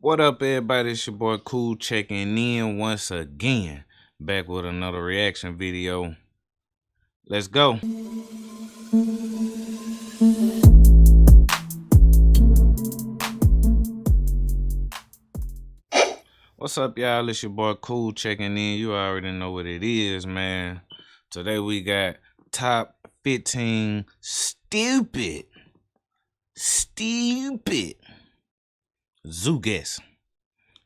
What up, everybody? It's your boy Kool checking in once again. Back with another reaction video. Let's go. What's up, y'all? It's your boy Kool checking in. You already know what it is, man. Today we got top 15 stupid zoo guests.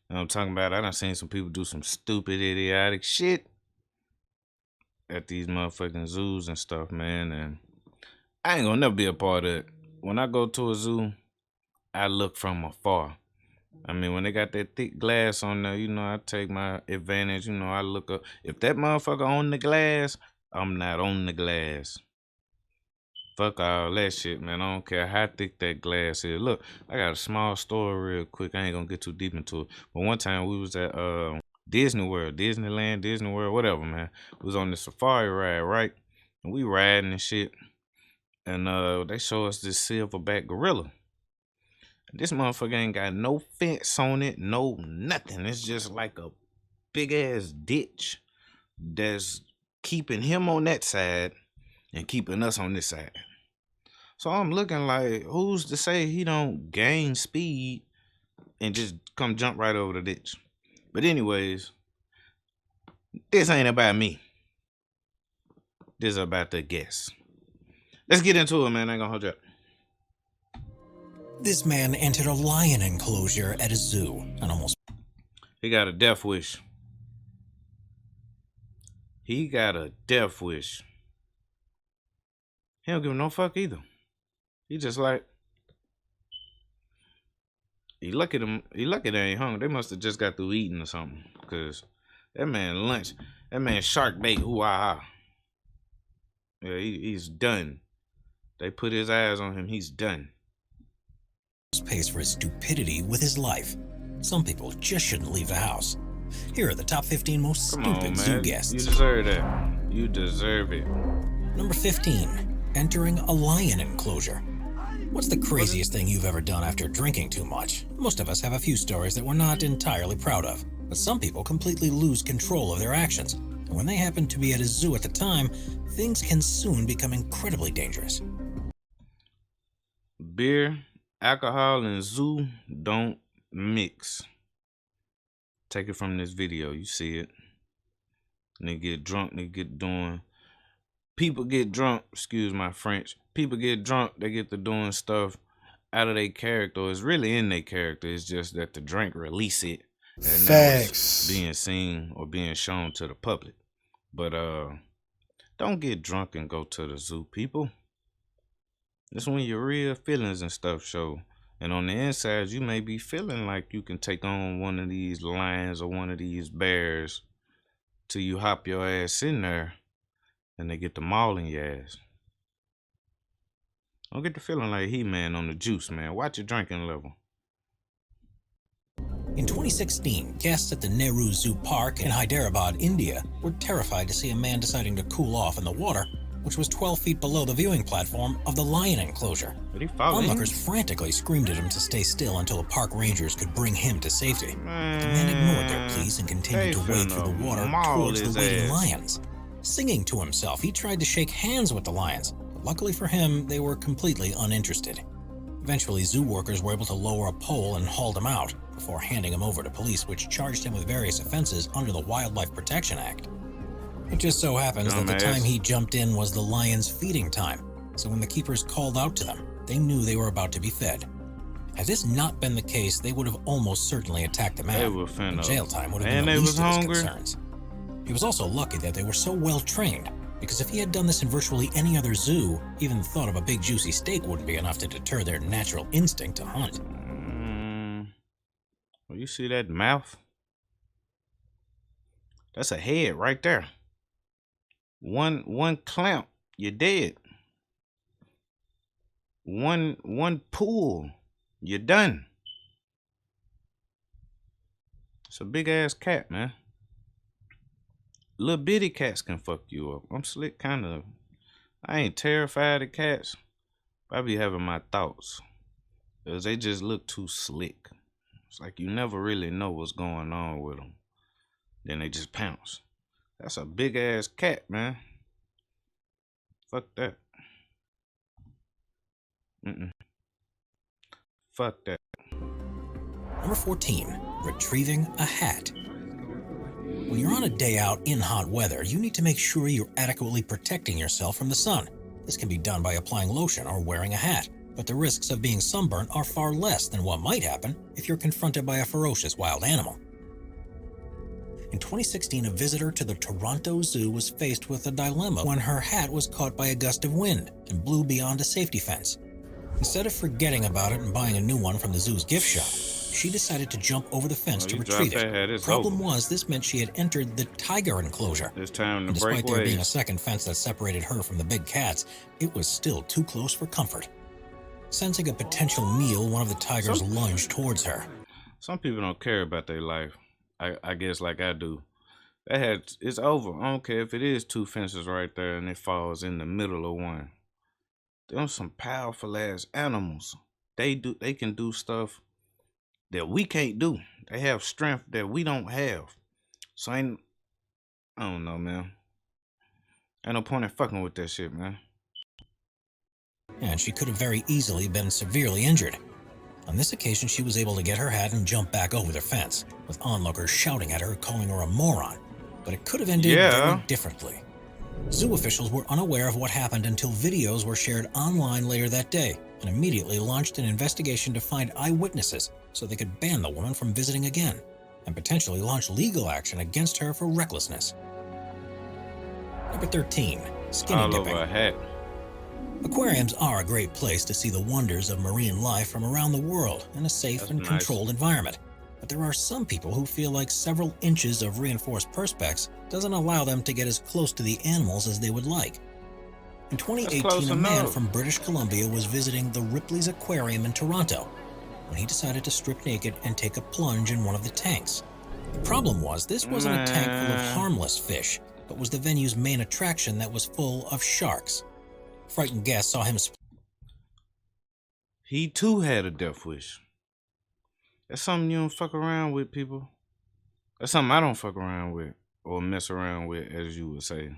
You know what I'm talking about? I done seen some people do some stupid, idiotic shit at these motherfucking zoos and stuff, man. And I ain't gonna never be a part of it. When I go to a zoo, I look from afar. I mean, when they got that thick glass on there, you know, I take my advantage. You know, I look up. If that motherfucker on the glass, I'm not on the glass. Fuck all that shit, man. I don't care how thick that glass is. Look, I got a small story real quick. I ain't gonna get too deep into it. But one time we was at Disney World, whatever, man. We was on the safari ride, right? And we riding and shit. And they show us this silverback gorilla. This motherfucker ain't got no fence on it, no nothing. It's just like a big ass ditch that's keeping him on that side and keeping us on this side. So I'm looking like, who's to say he don't gain speed and just come jump right over the ditch? But anyways, this ain't about me. This is about the guests. Let's get into it, man. I ain't gonna hold you up. This man entered a lion enclosure at a zoo and almost... He got a death wish. He got a death wish. He don't give no fuck either. He just like... He lucky they ain't hungry. They must have just got through eating or something. Because that man lunch, that man shark bait, hoo-ah-ha. Yeah, he's done. They put his eyes on him, he's done. Pays for his stupidity with his life. Some people just shouldn't leave the house. Here are the top 15 most stupid zoo guests. You deserve that. You deserve it. Number 15, entering a lion enclosure. What's the craziest thing you've ever done after drinking too much? Most of us have a few stories that we're not entirely proud of, but some people completely lose control of their actions. And when they happen to be at a zoo at the time, things can soon become incredibly dangerous. Beer, alcohol, and zoo don't mix. Take it from this video. You see it. And they get drunk. They get doing... People get drunk. Excuse my French. People get drunk. They get to doing stuff out of their character. It's really in their character. It's just that the drink release it. And now it's being seen or being shown to the public. But don't get drunk and go to the zoo, people. That's when your real feelings and stuff show. And on the inside, you may be feeling like you can take on one of these lions or one of these bears till you hop your ass in there and they get to mauling your ass. Don't get the feeling like He-Man on the juice, man. Watch your drinking level. In 2016, guests at the Nehru Zoo Park in Hyderabad, India, were terrified to see a man deciding to cool off in the water, which was 12 feet below the viewing platform of the lion enclosure. Onlookers frantically screamed at him to stay still until the park rangers could bring him to safety. The man ignored their pleas and continued to wade through the water towards the waiting lions. Singing to himself, he tried to shake hands with the lions, but luckily for him, they were completely uninterested. Eventually, zoo workers were able to lower a pole and hauled him out, before handing him over to police, which charged him with various offenses under the Wildlife Protection Act. It just so happens that the time he jumped in was the lions' feeding time, so when the keepers called out to them, they knew they were about to be fed. Had this not been the case, they would have almost certainly attacked the man, and jail time would have been the least of his concerns. He was also lucky that they were so well trained, because if he had done this in virtually any other zoo, even the thought of a big juicy steak wouldn't be enough to deter their natural instinct to hunt. Well, you see that mouth? That's a head right there. One clamp, you're dead. One pull, you're done. It's a big ass cat, man. Little bitty cats can fuck you up. I'm slick kind of. I ain't terrified of cats, but I be having my thoughts. Because they just look too slick. It's like you never really know what's going on with them. Then they just pounce. That's a big ass cat, man. Fuck that. Fuck that. Number 14, retrieving a hat. When you're on a day out in hot weather, you need to make sure you're adequately protecting yourself from the sun. This can be done by applying lotion or wearing a hat, but the risks of being sunburnt are far less than what might happen if you're confronted by a ferocious wild animal. In 2016, a visitor to the Toronto Zoo was faced with a dilemma when her hat was caught by a gust of wind and blew beyond a safety fence. Instead of forgetting about it and buying a new one from the zoo's gift shop, she decided to jump over the fence to retrieve it. Problem was, this meant she had entered the tiger enclosure. It's time to Despite break there being a ways. second fence that separated her from the big cats, it was still too close for comfort. Sensing a potential meal, one of the tigers lunged towards her. Some people don't care about their life. I guess like I do. It's over. I don't care if it is two fences right there and it falls in the middle of one. They're some powerful ass animals. They can do stuff that we can't do. They have strength that we don't have. So I don't know, man. Ain't no point in fucking with that shit, man. And she could have very easily been severely injured. On this occasion, she was able to get her hat and jump back over the fence, with onlookers shouting at her, calling her a moron. But it could have ended very differently. Zoo officials were unaware of what happened until videos were shared online later that day, and immediately launched an investigation to find eyewitnesses so they could ban the woman from visiting again, and potentially launch legal action against her for recklessness. Number 13, skinny dipping. Over a hat. Aquariums are a great place to see the wonders of marine life from around the world in a safe and controlled environment. But there are some people who feel like several inches of reinforced perspex doesn't allow them to get as close to the animals as they would like. In 2018, a man from British Columbia was visiting the Ripley's Aquarium in Toronto when he decided to strip naked and take a plunge in one of the tanks. The problem was, this wasn't a tank full of harmless fish, but was the venue's main attraction that was full of sharks. Frightened guests saw him. He too had a death wish. That's something you don't fuck around with, people. That's something I don't fuck around with or mess around with, as you would say,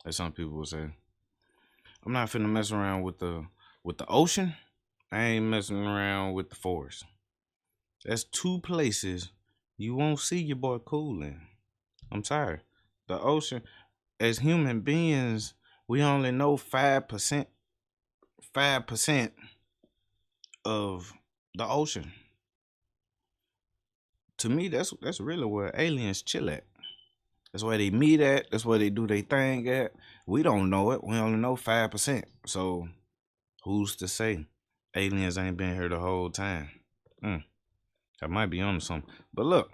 as some people would say. I'm not finna mess around with the ocean. I ain't messing around with the forest. That's two places you won't see your boy Kool in. I'm sorry. The ocean, as human beings, we only know 5% of the ocean. To me, that's really where aliens chill at. That's where they meet at. That's where they do their thing at. We don't know it. We only know 5%. So who's to say aliens ain't been here the whole time? I might be on something. But look,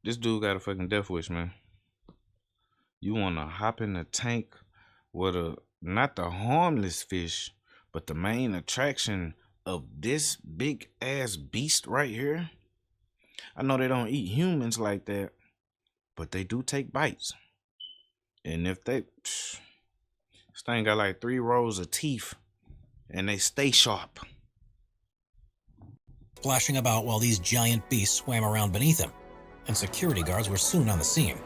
this dude got a fucking death wish, man. You want to hop in a tank with not the harmless fish, but the main attraction of this big ass beast right here? I know they don't eat humans like that, but they do take bites. And if this thing got like 3 rows of teeth and they stay sharp. Splashing about while these giant beasts swam around beneath him, and security guards were soon on the scene.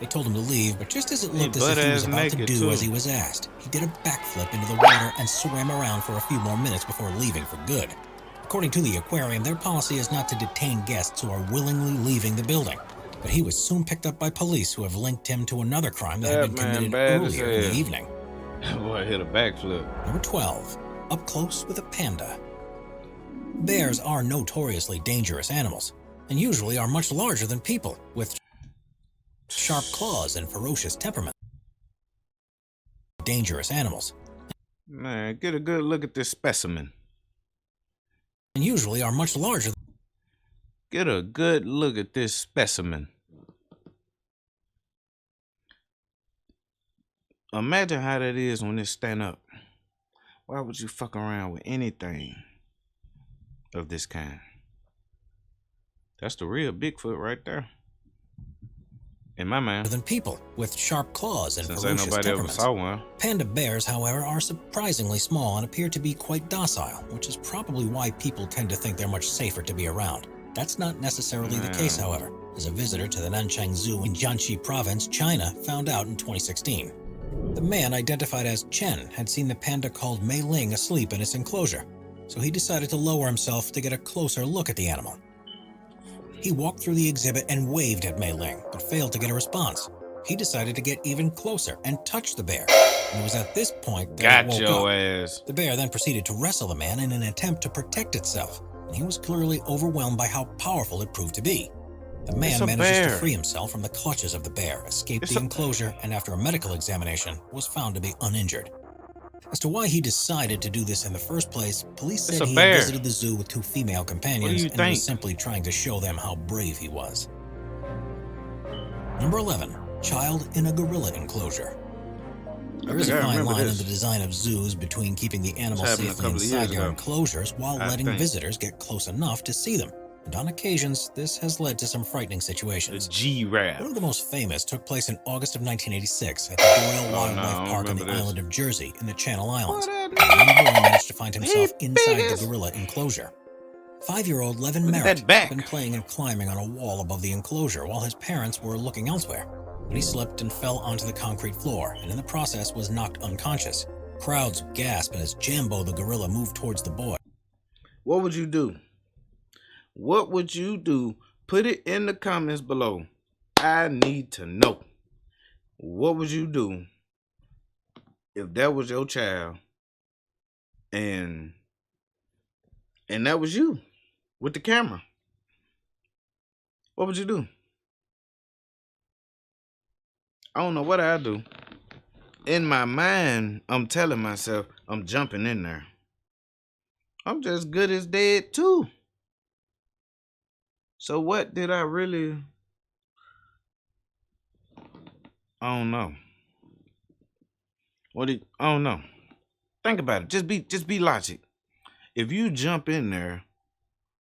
They told him to leave, but just as it looked as if he was about to do as he was asked, he did a backflip into the water and swam around for a few more minutes before leaving for good. According to the aquarium, their policy is not to detain guests who are willingly leaving the building. But he was soon picked up by police who have linked him to another crime that had been committed earlier in the evening. Boy, hit a backflip. Number 12, up close with a panda. Bears are notoriously dangerous animals, and usually are much larger than people, with sharp claws and ferocious temperament. Dangerous animals. Man, get a good look at this specimen. And usually are much larger. Get a good look at this specimen. Imagine how that is when it stand up. Why would you fuck around with anything of this kind? That's the real Bigfoot right there. In my mind. Than people, with sharp claws and Since ferocious ain't nobody ever temperaments. saw one. Panda bears, however, are surprisingly small and appear to be quite docile, which is probably why people tend to think they're much safer to be around. That's not necessarily the case, however, as a visitor to the Nanchang Zoo in Jiangxi Province, China, found out in 2016. The man, identified as Chen, had seen the panda called Mei Ling asleep in its enclosure, so he decided to lower himself to get a closer look at the animal. He walked through the exhibit and waved at Mei Ling, but failed to get a response. He decided to get even closer and touch the bear, and it was at this point that it woke up. Ass. The bear then proceeded to wrestle the man in an attempt to protect itself, and he was clearly overwhelmed by how powerful it proved to be. The man manages to free himself from the clutches of the bear, escaped the enclosure, and after a medical examination, was found to be uninjured. As to why he decided to do this in the first place, police said he had visited the zoo with 2 female companions and was simply trying to show them how brave he was. Number 11. Child in a gorilla enclosure. There is a fine line in the design of zoos between keeping the animals safely inside their enclosures while letting visitors get close enough to see them. And on occasions, this has led to some frightening situations. Giraffe. One of the most famous took place in August of 1986 at the Doyle Wildlife Park on the island of Jersey in the Channel Islands. A young boy managed to find himself inside the gorilla enclosure. 5-year-old Levin Merritt had been playing and climbing on a wall above the enclosure while his parents were looking elsewhere. But he slipped and fell onto the concrete floor, and in the process was knocked unconscious. Crowds gasped as Jambo the gorilla moved towards the boy. What would you do? What would you do? Put it in the comments below. I need to know. What would you do if that was your child and that was you with the camera? What would you do? I don't know what I'd do. In my mind, I'm telling myself I'm jumping in there. I'm just good as dead too. So what did I really... I don't know. I don't know. Think about it. Just be logic. If you jump in there,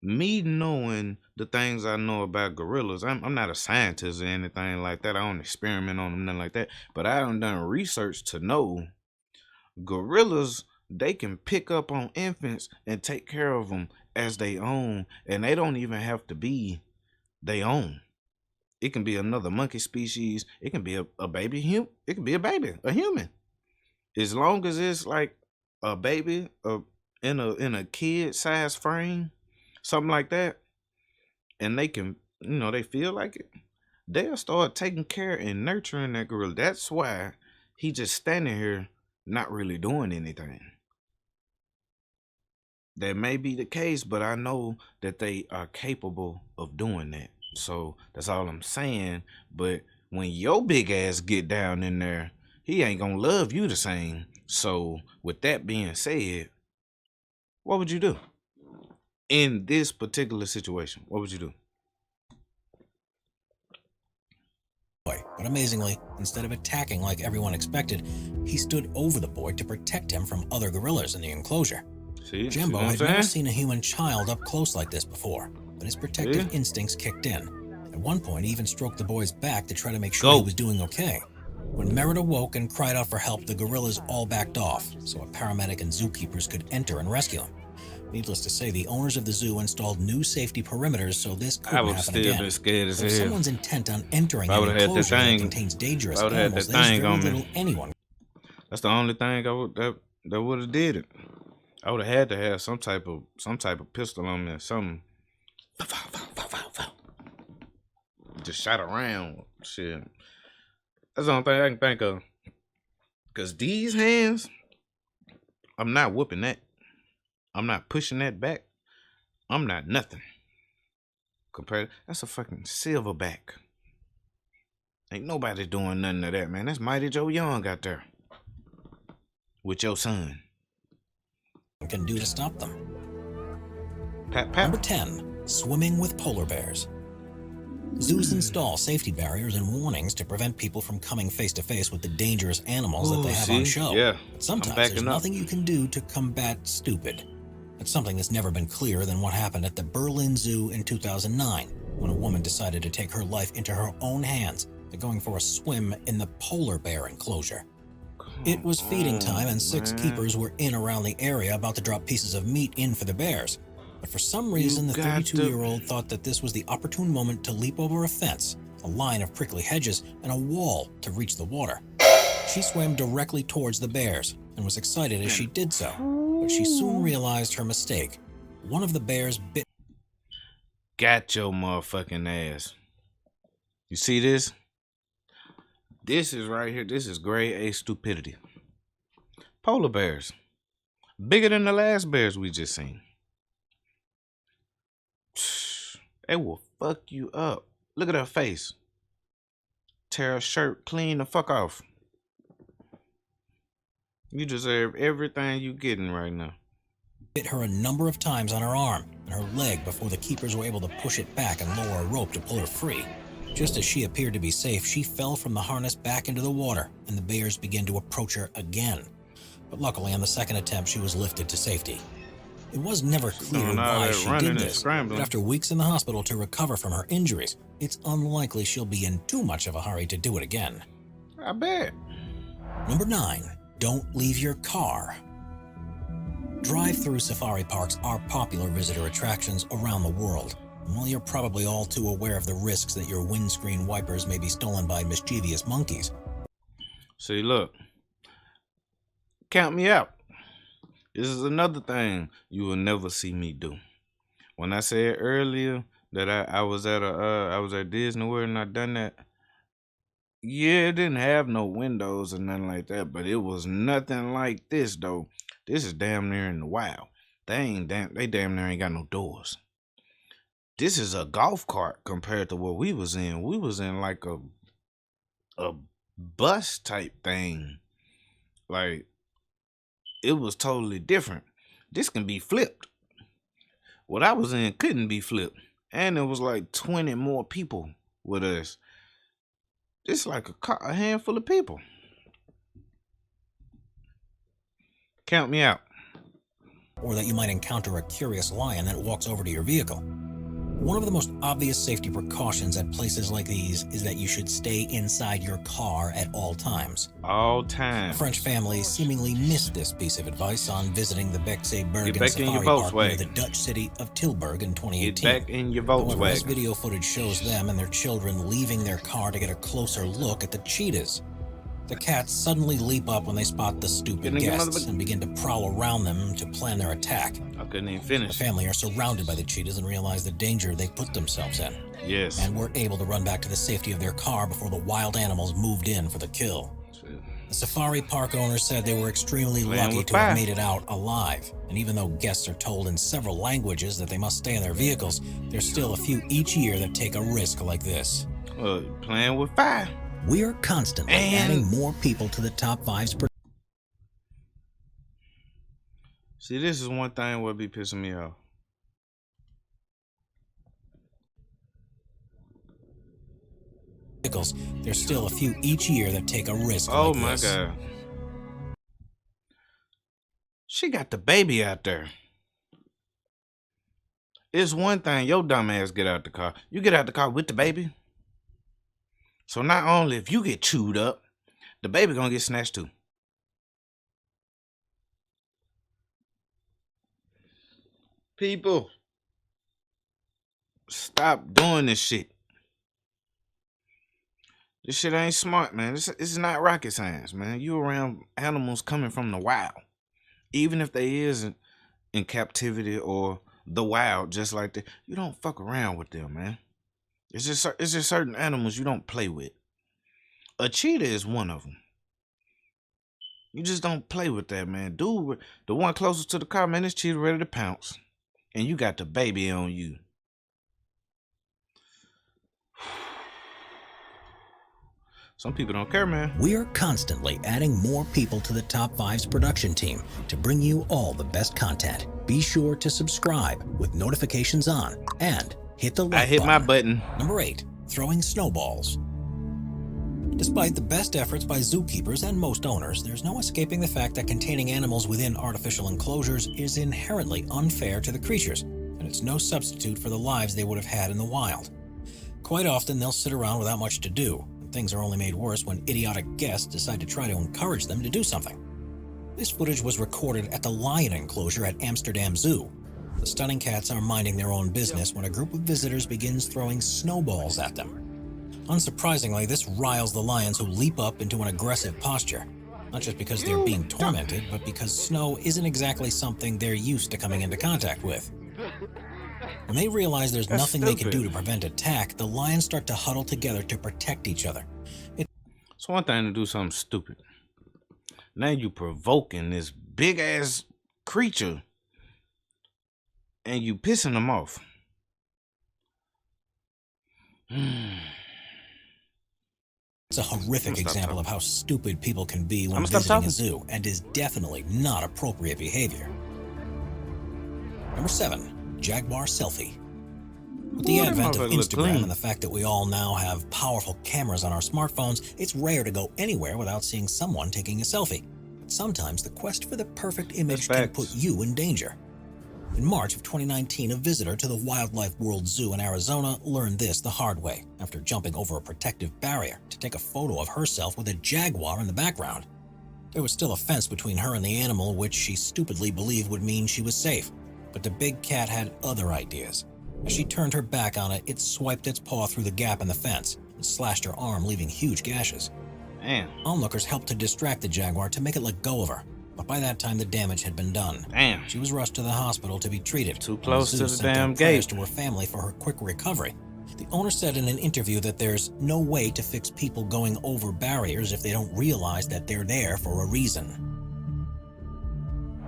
me knowing the things I know about gorillas, I'm not a scientist or anything like that. I don't experiment on them, nothing like that. But I done research to know gorillas, they can pick up on infants and take care of them as they own, and they don't even have to be they own. It can be another monkey species. It can be a baby human. It can be a human. As long as it's like a baby in a kid size frame, something like that, and they can, they feel like it, they'll start taking care and nurturing that gorilla. That's why he just standing here not really doing anything. That may be the case, but I know that they are capable of doing that. So that's all I'm saying. But when your big ass get down in there, he ain't gonna love you the same. So with that being said, what would you do in this particular situation? What would you do? But amazingly, instead of attacking like everyone expected, he stood over the boy to protect him from other gorillas in the enclosure. Jambo had never seen a human child up close like this before, but his protective instincts kicked in. At one point, he even stroked the boy's back to try to make sure he was doing okay. When Merritt awoke and cried out for help, the gorillas all backed off, so a paramedic and zookeepers could enter and rescue him. Needless to say, the owners of the zoo installed new safety perimeters so this couldn't happen again. Been scared as hell. If someone's intent on entering an enclosure that contains dangerous animals, there's very little anyone. That's the only thing that would have did it. I would have had to have some type of pistol on me or something. Just shot around. Shit. That's the only thing I can think of. Cause these hands, I'm not whooping that. I'm not pushing that back. I'm not nothing. Compared, that's a fucking silverback. Ain't nobody doing nothing to that, man. That's Mighty Joe Young out there with your son. Can do to stop them. Pat, pat. Number 10, swimming with polar bears. Zoos install safety barriers and warnings to prevent people from coming face to face with the dangerous animals that they have on show. Yeah, but sometimes there's nothing you can do to combat stupid. It's something that's never been clearer than what happened at the Berlin Zoo in 2009, when a woman decided to take her life into her own hands They're going for a swim in the polar bear enclosure. It was feeding time, and 6 keepers were in around the area about to drop pieces of meat in for the bears. But for some reason, the 32-year-old thought that this was the opportune moment to leap over a fence, a line of prickly hedges, and a wall to reach the water. She swam directly towards the bears and was excited as she did so, but she soon realized her mistake. One of the bears bit. Got your motherfucking ass. You see this? This is right here. This is grade A stupidity. Polar bears. Bigger than the last bears we just seen. They will fuck you up. Look at her face. Tear her shirt clean the fuck off. You deserve everything you getting right now. Bit her a number of times on her arm and her leg before the keepers were able to push it back and lower a rope to pull her free. Just as she appeared to be safe, she fell from the harness back into the water, and the bears began to approach her again. But luckily, on the second attempt, she was lifted to safety. It was never clear why she did this, but after weeks in the hospital to recover from her injuries, it's unlikely she'll be in too much of a hurry to do it again. I bet. Number 9. Don't leave your car. Drive-through safari parks are popular visitor attractions around the world. Well, you're probably all too aware of the risks that your windscreen wipers may be stolen by mischievous monkeys. See, look. Count me out. This is another thing you will never see me do. When I said earlier that I was at Disney World and I done that, yeah, it didn't have no windows or nothing like that, but it was nothing like this though. This is damn near in the wild. They damn near ain't got no doors. This is a golf cart compared to what we was in. We was in like a bus type thing. Like, it was totally different. This can be flipped. What I was in couldn't be flipped. And there was like 20 more people with us. It's like a handful of people. Count me out. Or that you might encounter a curious lion that walks over to your vehicle. One of the most obvious safety precautions at places like these is that you should stay inside your car at all times. All times. A French family seemingly missed this piece of advice on visiting the Bergen Safari Park near the Dutch city of Tilburg in 2018. Get back in your Volkswagen. However, this video footage shows them and their children leaving their car to get a closer look at the cheetahs. The cats suddenly leap up when they spot the stupid guests and begin to prowl around them to plan their attack. I couldn't even finish. The family are surrounded by the cheetahs and realize the danger they put themselves in. Yes. And were able to run back to the safety of their car before the wild animals moved in for the kill. The safari park owner said they were extremely lucky to have made it out alive. And even though guests are told in several languages that they must stay in their vehicles, there's still a few each year that take a risk like this. Playing with fire. We are constantly adding more people to the top 5's. See, this is one thing what be pissing me off. There's still a few each year that take a risk like this. Oh my God. She got the baby out there. It's one thing your dumb ass get out the car. You get out the car with the baby. So not only if you get chewed up, the baby gonna get snatched too. People, stop doing this shit. This shit ain't smart, man. It's not rocket science, man. You around animals coming from the wild. Even if they isn't in captivity or the wild, just like that, you don't fuck around with them, man. It's just certain animals you don't play with. A cheetah is one of them. You just don't play with that, man. Dude, the one closest to the car, man, this cheetah ready to pounce. And you got the baby on you. Some people don't care, man. We're constantly adding more people to the Top 5's production team to bring you all the best content. Be sure to subscribe with notifications on and hit the like button. I hit my button. Number 8, throwing snowballs. Despite the best efforts by zookeepers and most owners, there's no escaping the fact that containing animals within artificial enclosures is inherently unfair to the creatures, and it's no substitute for the lives they would have had in the wild. Quite often, they'll sit around without much to do, Things are only made worse when idiotic guests decide to try to encourage them to do something. This footage was recorded at the lion enclosure at Amsterdam Zoo. The stunning cats are minding their own business when a group of visitors begins throwing snowballs at them. Unsurprisingly, this riles the lions, who leap up into an aggressive posture. Not just because they're being tormented, but because snow isn't exactly something they're used to coming into contact with. When they realize there's nothing they can do to prevent attack, the lions start to huddle together to protect each other. It's one thing to do something stupid. Now you provoking this big-ass creature, and you pissing them off. It's a horrific example of how stupid people can be when visiting a zoo, and is definitely not appropriate behavior. Number 7. Jaguar Selfie. With the advent of Instagram and the fact that we all now have powerful cameras on our smartphones, it's rare to go anywhere without seeing someone taking a selfie. But sometimes the quest for the perfect image can put you in danger. In March of 2019, a visitor to the Wildlife World Zoo in Arizona learned this the hard way after jumping over a protective barrier to take a photo of herself with a jaguar in the background. There was still a fence between her and the animal, which she stupidly believed would mean she was safe. But the big cat had other ideas. As she turned her back on it, it swiped its paw through the gap in the fence and slashed her arm, leaving huge gashes. Damn. Onlookers helped to distract the jaguar to make it let go of her, but by that time the damage had been done. Damn. She was rushed to the hospital to be treated. Too close to the damn gate. To her family for her quick recovery. The owner said in an interview that there's no way to fix people going over barriers if they don't realize that they're there for a reason.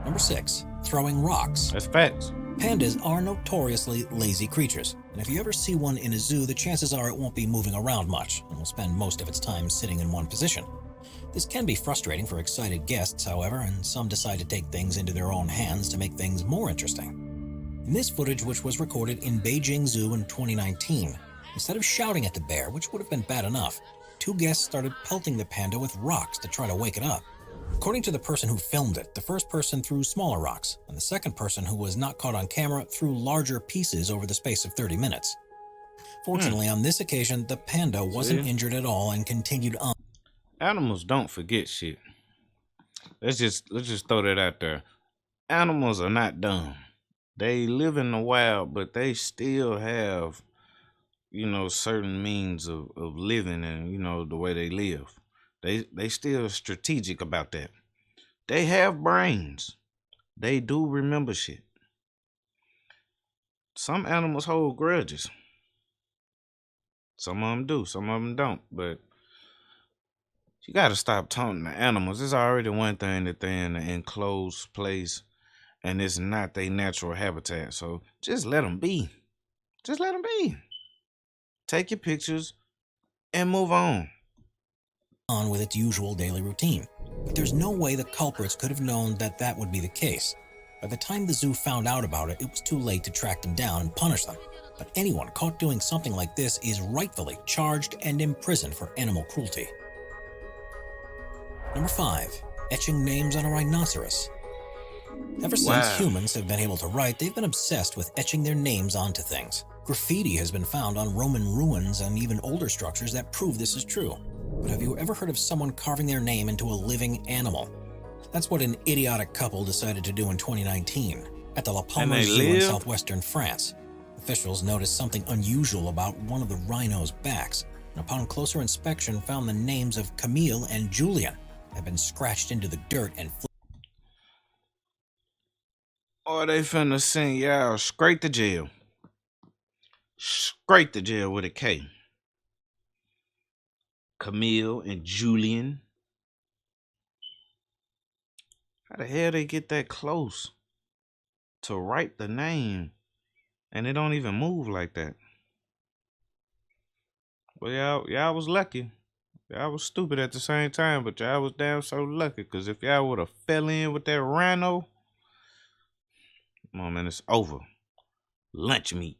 Number 6. Throwing rocks. That's facts. Pandas are notoriously lazy creatures, and if you ever see one in a zoo, the chances are it won't be moving around much and will spend most of its time sitting in one position. This can be frustrating for excited guests, however, and some decide to take things into their own hands to make things more interesting. In this footage, which was recorded in Beijing Zoo in 2019, instead of shouting at the bear, which would have been bad enough, 2 guests started pelting the panda with rocks to try to wake it up. According to the person who filmed it, the first person threw smaller rocks, and the second person, who was not caught on camera, threw larger pieces over the space of 30 minutes. Fortunately, on this occasion, the panda wasn't injured at all and continued on. Animals don't forget shit. Let's just throw that out there. Animals are not dumb. They live in the wild, but they still have, certain means of living and, the way they live. They still strategic about that. They have brains. They do remember shit. Some animals hold grudges. Some of them do, some of them don't. But you got to stop taunting the animals. It's already one thing that they're in an enclosed place and it's not their natural habitat. So just let them be. Just let them be. Take your pictures and move on with its usual daily routine. But there's no way the culprits could have known that that would be the case. By the time the zoo found out about it, it was too late to track them down and punish them. But anyone caught doing something like this is rightfully charged and imprisoned for animal cruelty. Number 5. Etching names on a rhinoceros. Ever since humans have been able to write, they've been obsessed with etching their names onto things. Graffiti has been found on Roman ruins and even older structures that prove this is true. But have you ever heard of someone carving their name into a living animal? That's what an idiotic couple decided to do in 2019 at the La Palma Zoo in southwestern France. Officials noticed something unusual about one of the rhino's backs, and upon closer inspection found the names of Camille and Julien had been scratched into the dirt and or they finna send y'all straight to jail. Straight to jail with a K. Camille and Julien. How the hell they get that close to write the name and it don't even move like that? Well, y'all was lucky. Y'all was stupid at the same time, but y'all was damn so lucky, because if y'all would have fell in with that rhino, come on, man, it's over. Lunch meat.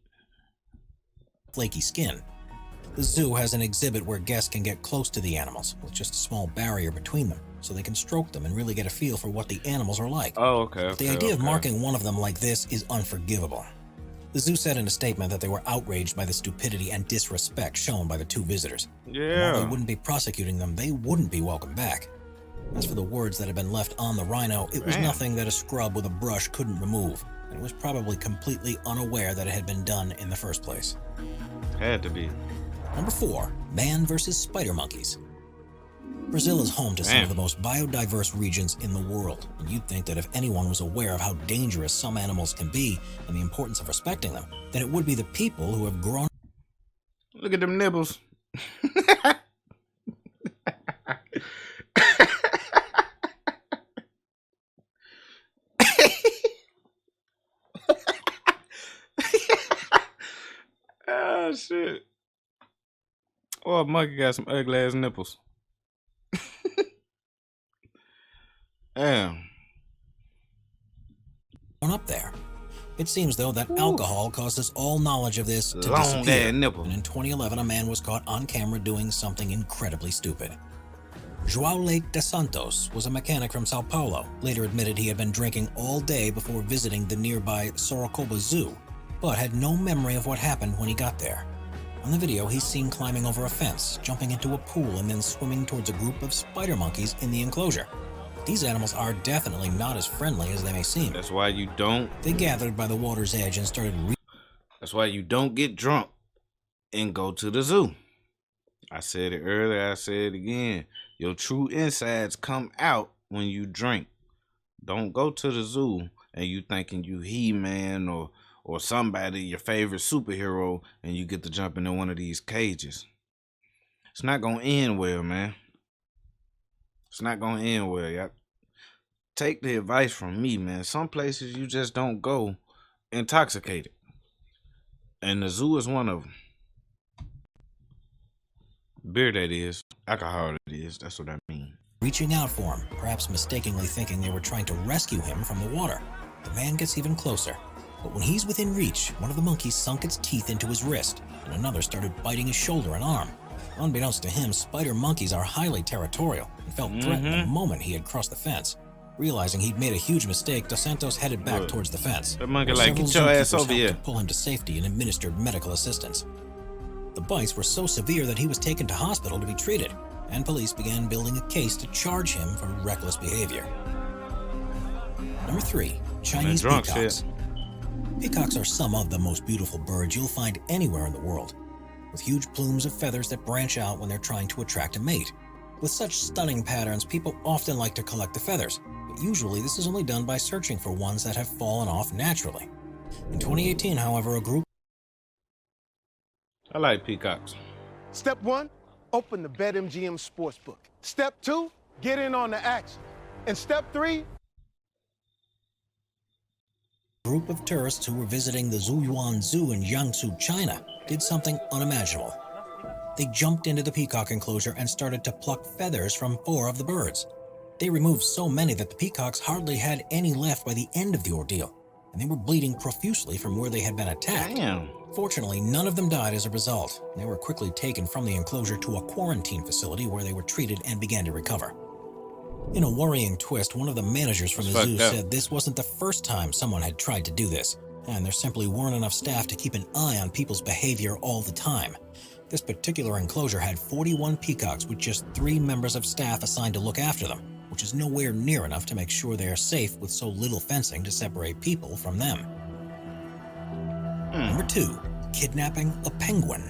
Flaky skin. The zoo has an exhibit where guests can get close to the animals with just a small barrier between them, so they can stroke them and really get a feel for what the animals are like. Oh, okay. The idea of marking one of them like this is unforgivable. The zoo said in a statement that they were outraged by the stupidity and disrespect shown by the two visitors. Yeah. While they wouldn't be prosecuting them, they wouldn't be welcome back. As for the words that had been left on the rhino, it was nothing that a scrub with a brush couldn't remove, and it was probably completely unaware that it had been done in the first place. Had to be. Number 4, man versus spider monkeys. Brazil is home to some of the most biodiverse regions in the world, and you'd think that if anyone was aware of how dangerous some animals can be and the importance of respecting them, then it would be the people who have grown. Look at them nibbles. Oh, shit. Oh, a monkey got some ugly ass nipples. Damn. Up there. It seems, though, that alcohol causes all knowledge of this to disappear. Nipple. And in 2011, a man was caught on camera doing something incredibly stupid. Joao Lee De Santos was a mechanic from Sao Paulo, later admitted he had been drinking all day before visiting the nearby Sorocaba Zoo, but had no memory of what happened when he got there. On the video, he's seen climbing over a fence, jumping into a pool, and then swimming towards a group of spider monkeys in the enclosure. These animals are definitely not as friendly as they may seem. That's why you don't. They gathered by the water's edge and started. That's why you don't get drunk and go to the zoo. I said it earlier, I said it again. Your true insides come out when you drink. Don't go to the zoo and you thinking you He-Man or somebody, your favorite superhero, and you get to jump into one of these cages. It's not gonna end well, man. It's not gonna end well, y'all. Take the advice from me, man. Some places you just don't go intoxicated. And the zoo is one of them. Beer, that is. Alcohol, that is. That's what I mean. Reaching out for him, perhaps mistakenly thinking they were trying to rescue him from the water. The man gets even closer. But when he's within reach, one of the monkeys sunk its teeth into his wrist, and another started biting his shoulder and arm. Unbeknownst to him, spider monkeys are highly territorial and felt threatened the moment he had crossed the fence. Realizing he'd made a huge mistake, Dos Santos headed back towards the fence. The monkey like, get your ass over here. To pull him to safety and administered medical assistance. The bites were so severe that he was taken to hospital to be treated, and police began building a case to charge him for reckless behavior. Number 3, Chinese peacocks. Peacocks are some of the most beautiful birds you'll find anywhere in the world, with huge plumes of feathers that branch out when they're trying to attract a mate. With such stunning patterns, people often like to collect the feathers, but usually this is only done by searching for ones that have fallen off naturally. In 2018, however, a group... I like peacocks. Step 1, open the BetMGM Sportsbook. Step 2, get in on the action. And Step 3... A group of tourists who were visiting the Zuyuan Zoo in Jiangsu, China, did something unimaginable. They jumped into the peacock enclosure and started to pluck feathers from 4 of the birds. They removed so many that the peacocks hardly had any left by the end of the ordeal, and they were bleeding profusely from where they had been attacked. Damn. Fortunately, none of them died as a result. They were quickly taken from the enclosure to a quarantine facility where they were treated and began to recover. In a worrying twist, one of the managers from the zoo said this wasn't the first time someone had tried to do this, and there simply weren't enough staff to keep an eye on people's behavior all the time. This particular enclosure had 41 peacocks with just 3 members of staff assigned to look after them, which is nowhere near enough to make sure they are safe with so little fencing to separate people from them. Number 2, kidnapping a penguin.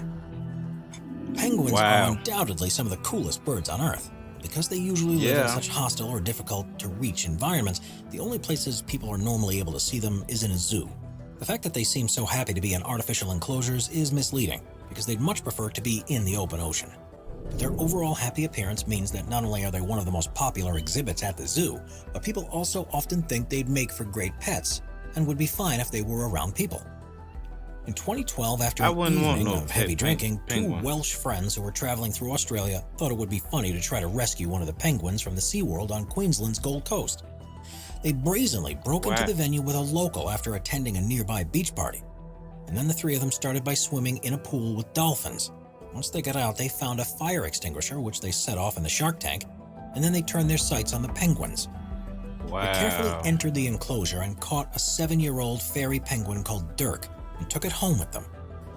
Penguins are undoubtedly some of the coolest birds on Earth. Because they usually live in such hostile or difficult to reach environments, the only places people are normally able to see them is in a zoo. The fact that they seem so happy to be in artificial enclosures is misleading, because they'd much prefer to be in the open ocean. But their overall happy appearance means that not only are they one of the most popular exhibits at the zoo, but people also often think they'd make for great pets, and would be fine if they were around people. In 2012, after an evening of heavy drinking, 2 Welsh friends who were traveling through Australia thought it would be funny to try to rescue one of the penguins from the SeaWorld on Queensland's Gold Coast. They brazenly broke into the venue with a local after attending a nearby beach party. And then the 3 of them started by swimming in a pool with dolphins. Once they got out, they found a fire extinguisher, which they set off in the shark tank, and then they turned their sights on the penguins. They carefully entered the enclosure and caught a 7-year-old fairy penguin called Dirk, and took it home with them.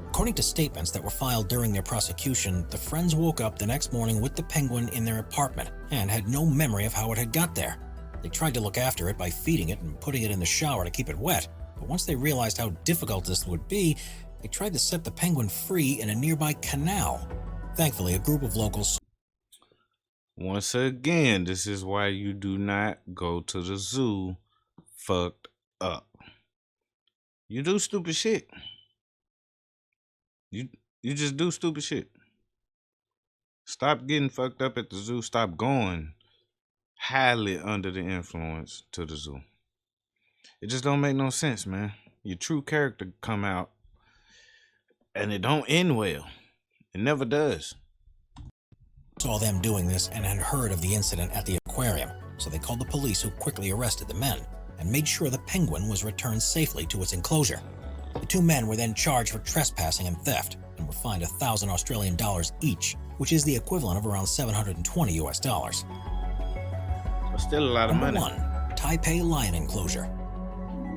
According to statements that were filed during their prosecution, the friends woke up the next morning with the penguin in their apartment and had no memory of how it had got there. They tried to look after it by feeding it and putting it in the shower to keep it wet, but once they realized how difficult this would be, they tried to set the penguin free in a nearby canal. Thankfully, a group of locals... Once again, this is why you do not go to the zoo fucked up. You do stupid shit. You just do stupid shit. Stop getting fucked up at the zoo. Stop going highly under the influence to the zoo. It just don't make no sense, man. Your true character come out and it don't end well. It never does. Saw them doing this and had heard of the incident at the aquarium, so they called the police, who quickly arrested the men and made sure the penguin was returned safely to its enclosure. The two men were then charged for trespassing and theft and were fined $1,000 Australian dollars each, which is the equivalent of around $720 US. So still a lot of money. Number 1. Taipei Lion Enclosure.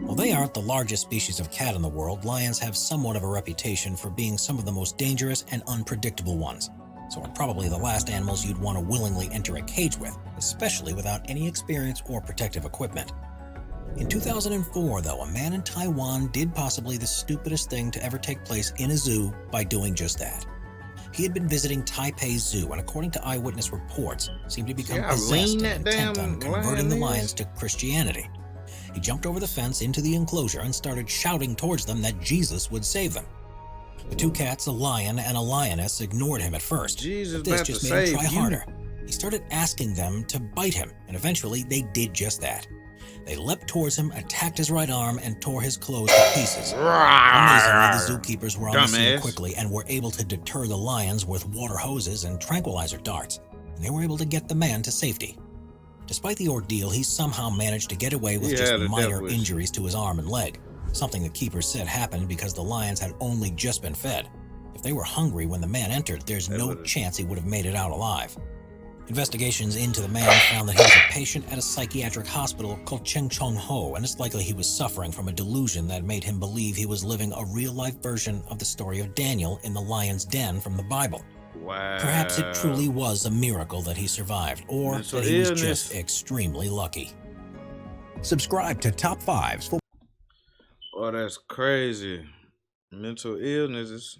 While they aren't the largest species of cat in the world, lions have somewhat of a reputation for being some of the most dangerous and unpredictable ones, so are probably the last animals you'd want to willingly enter a cage with, especially without any experience or protective equipment. In 2004, though, a man in Taiwan did possibly the stupidest thing to ever take place in a zoo by doing just that. He had been visiting Taipei Zoo and, according to eyewitness reports, seemed to become possessed and intent on converting the lions to Christianity. He jumped over the fence into the enclosure and started shouting towards them that Jesus would save them. The two cats, a lion and a lioness, ignored him at first, but this just made him try harder. He started asking them to bite him, and eventually they did just that. They leapt towards him, attacked his right arm, and tore his clothes to pieces. Amazingly, the zookeepers were on the scene quickly and were able to deter the lions with water hoses and tranquilizer darts, and they were able to get the man to safety. Despite the ordeal, he somehow managed to get away with just minor injuries to his arm and leg, something the keepers said happened because the lions had only just been fed. If they were hungry when the man entered, there's no chance he would have made it out alive. Investigations into the man found that he was a patient at a psychiatric hospital called Cheng Chong Ho, and it's likely he was suffering from a delusion that made him believe he was living a real-life version of the story of Daniel in the lion's den from the Bible. Wow. Perhaps it truly was a miracle that he survived, or that he was just extremely lucky. Subscribe to Top 5s for... Oh, that's crazy. Mental illness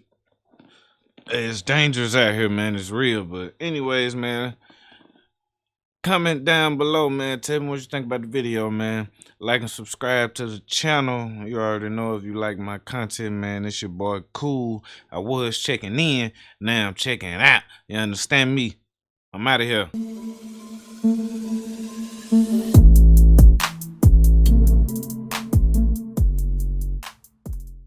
is dangerous out here, man. It's real. But anyways, man, comment down below, man. Tell me what you think about the video, man. Like and subscribe to the channel. You already know if you like my content, man. It's your boy Kool. I was checking in. Now I'm checking out. You understand me? I'm out of here.